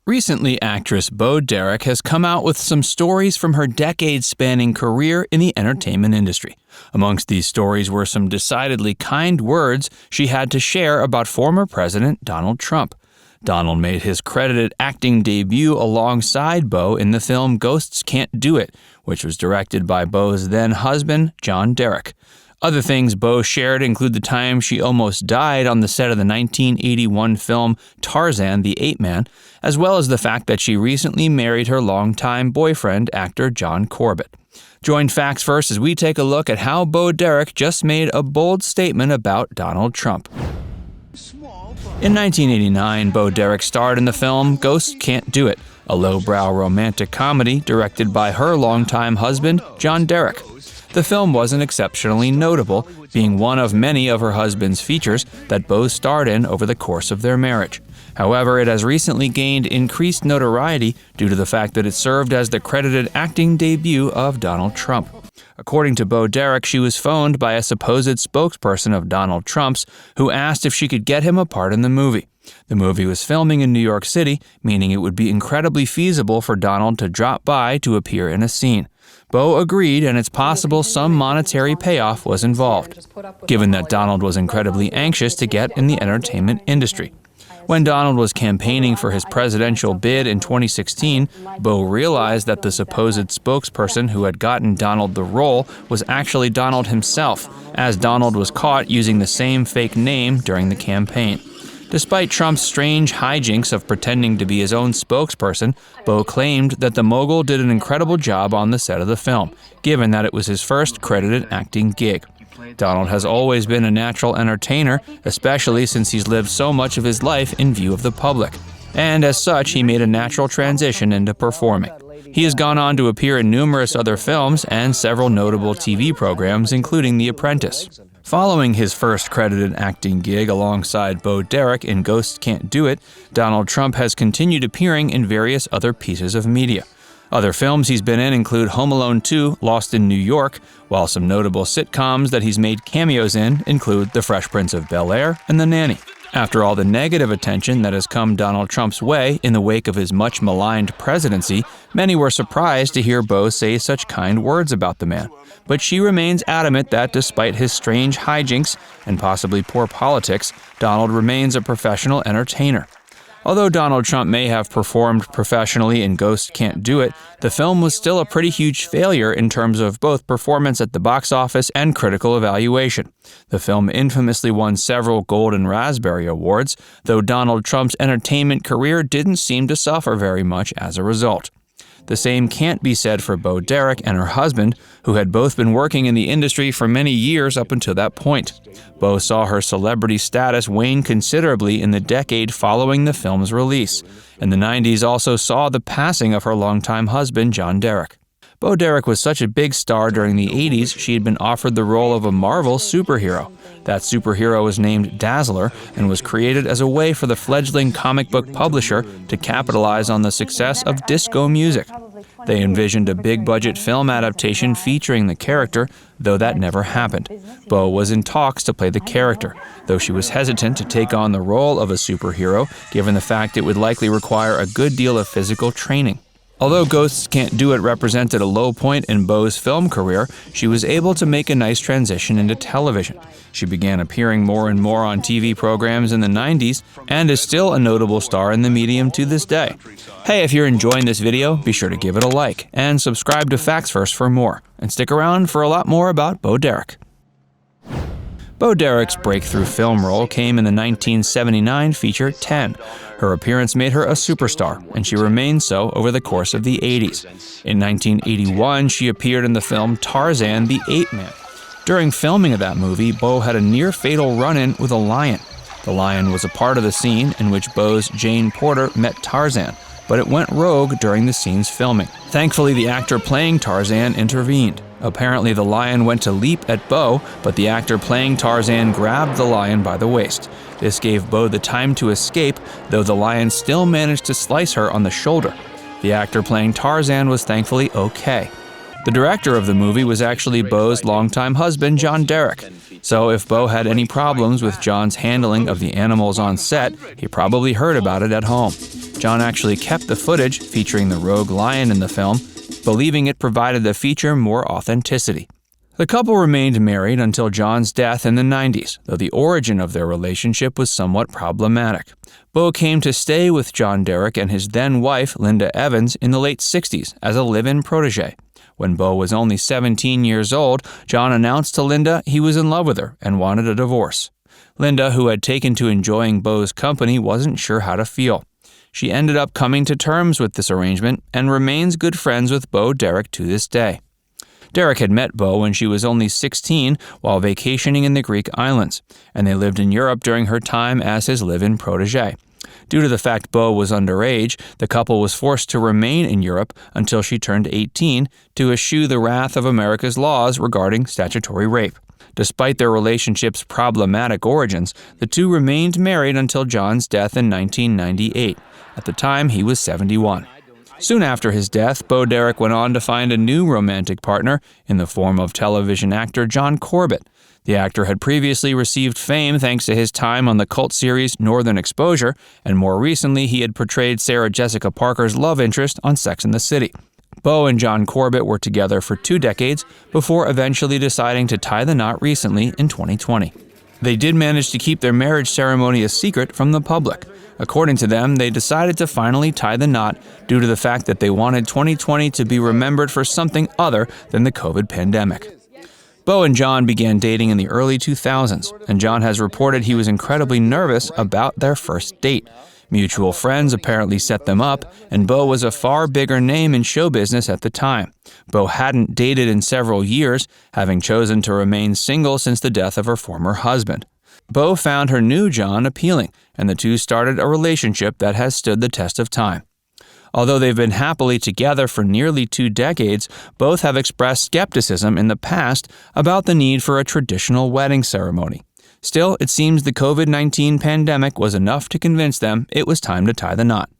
Recently, actress Bo Derek has come out with some stories from her decade-spanning career in the entertainment industry. Amongst these stories were some decidedly kind words she had to share about former President Donald Trump. Donald made his credited acting debut alongside Bo in the film Ghosts Can't Do It, which was directed by Bo's then-husband, John Derek. Other things Bo shared include the time she almost died on the set of the 1981 film Tarzan the Ape Man, as well as the fact that she recently married her longtime boyfriend, actor John Corbett. Join Facts First as we take a look at how Bo Derek just made a bold statement about Donald Trump. In 1989, Bo Derek starred in the film Ghosts Can't Do It, a lowbrow romantic comedy directed by her longtime husband, John Derek. The film wasn't exceptionally notable, being one of many of her husband's features that Bo starred in over the course of their marriage. However, it has recently gained increased notoriety due to the fact that it served as the credited acting debut of Donald Trump. According to Bo Derek, she was phoned by a supposed spokesperson of Donald Trump's who asked if she could get him a part in the movie. The movie was filming in New York City, meaning it would be incredibly feasible for Donald to drop by to appear in a scene. Bo agreed, and it's possible some monetary payoff was involved, given that Donald was incredibly anxious to get in the entertainment industry. When Donald was campaigning for his presidential bid in 2016, Bo realized that the supposed spokesperson who had gotten Donald the role was actually Donald himself, as Donald was caught using the same fake name during the campaign. Despite Trump's strange hijinks of pretending to be his own spokesperson, Bo claimed that the mogul did an incredible job on the set of the film, given that it was his first credited acting gig. Donald has always been a natural entertainer, especially since he's lived so much of his life in view of the public. And as such, he made a natural transition into performing. He has gone on to appear in numerous other films and several notable TV programs, including The Apprentice. Following his first credited acting gig alongside Bo Derek in Ghosts Can't Do It, Donald Trump has continued appearing in various other pieces of media. Other films he's been in include Home Alone 2, Lost in New York, while some notable sitcoms that he's made cameos in include The Fresh Prince of Bel-Air and The Nanny. After all the negative attention that has come Donald Trump's way in the wake of his much maligned presidency, many were surprised to hear Bo say such kind words about the man. But she remains adamant that despite his strange hijinks and possibly poor politics, Donald remains a professional entertainer. Although Donald Trump may have performed professionally in Ghosts Can't Do It, the film was still a pretty huge failure in terms of both performance at the box office and critical evaluation. The film infamously won several Golden Raspberry Awards, though Donald Trump's entertainment career didn't seem to suffer very much as a result. The same can't be said for Bo Derek and her husband, who had both been working in the industry for many years up until that point. Bo saw her celebrity status wane considerably in the decade following the film's release, and the 90s also saw the passing of her longtime husband, John Derek. Bo Derek was such a big star during the 80s, she had been offered the role of a Marvel superhero. That superhero was named Dazzler and was created as a way for the fledgling comic book publisher to capitalize on the success of disco music. They envisioned a big-budget film adaptation featuring the character, though that never happened. Bo was in talks to play the character, though she was hesitant to take on the role of a superhero, given the fact it would likely require a good deal of physical training. Although Ghosts Can't Do It represented a low point in Bo's film career, she was able to make a nice transition into television. She began appearing more and more on TV programs in the 90s and is still a notable star in the medium to this day. Hey, if you're enjoying this video, be sure to give it a like and subscribe to Facts First for more, and stick around for a lot more about Bo Derek. Bo Derek's breakthrough film role came in the 1979 feature 10. Her appearance made her a superstar, and she remained so over the course of the 80s. In 1981, she appeared in the film Tarzan the Ape Man. During filming of that movie, Bo had a near-fatal run-in with a lion. The lion was a part of the scene in which Bo's Jane Porter met Tarzan, but it went rogue during the scene's filming. Thankfully, the actor playing Tarzan intervened. Apparently, the lion went to leap at Bo, but the actor playing Tarzan grabbed the lion by the waist. This gave Bo the time to escape, though the lion still managed to slice her on the shoulder. The actor playing Tarzan was thankfully okay. The director of the movie was actually Bo's longtime husband, John Derek. So if Bo had any problems with John's handling of the animals on set, he probably heard about it at home. John actually kept the footage featuring the rogue lion in the film, believing it provided the feature more authenticity. The couple remained married until John's death in the 90s, though the origin of their relationship was somewhat problematic. Beau came to stay with John Derek and his then-wife, Linda Evans, in the late 60s as a live-in protégé. When Beau was only 17 years old, John announced to Linda he was in love with her and wanted a divorce. Linda, who had taken to enjoying Beau's company, wasn't sure how to feel. She ended up coming to terms with this arrangement and remains good friends with Beau Derek to this day. Derek had met Beau when she was only 16 while vacationing in the Greek islands, and they lived in Europe during her time as his live-in protégé. Due to the fact Beau was underage, the couple was forced to remain in Europe until she turned 18 to eschew the wrath of America's laws regarding statutory rape. Despite their relationship's problematic origins, the two remained married until John's death in 1998. At the time, he was 71. Soon after his death, Beau Derek went on to find a new romantic partner in the form of television actor John Corbett. The actor had previously received fame thanks to his time on the cult series Northern Exposure, and more recently he had portrayed Sarah Jessica Parker's love interest on Sex and the City. Beau and John Corbett were together for 2 decades before eventually deciding to tie the knot recently in 2020. They did manage to keep their marriage ceremony a secret from the public. According to them, they decided to finally tie the knot due to the fact that they wanted 2020 to be remembered for something other than the COVID pandemic. Beau and John began dating in the early 2000s, and John has reported he was incredibly nervous about their first date. Mutual friends apparently set them up, and Beau was a far bigger name in show business at the time. Beau hadn't dated in several years, having chosen to remain single since the death of her former husband. Beau found her new John appealing, and the two started a relationship that has stood the test of time. Although they've been happily together for nearly 2 decades, both have expressed skepticism in the past about the need for a traditional wedding ceremony. Still, it seems the COVID-19 pandemic was enough to convince them it was time to tie the knot.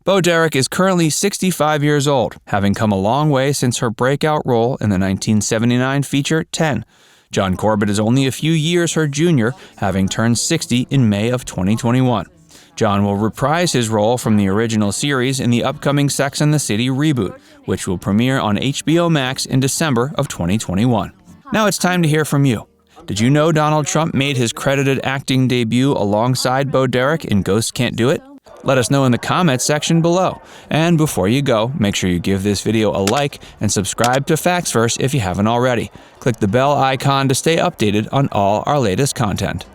Beau Derek is currently 65 years old, having come a long way since her breakout role in the 1979 feature 10. John Corbett is only a few years her junior, having turned 60 in May of 2021. John will reprise his role from the original series in the upcoming Sex and the City reboot, which will premiere on HBO Max in December of 2021. Now it's time to hear from you. Did you know Donald Trump made his credited acting debut alongside Beau Derek in Ghosts Can't Do It? Let us know in the comments section below. And before you go, make sure you give this video a like and subscribe to Facts First if you haven't already. Click the bell icon to stay updated on all our latest content.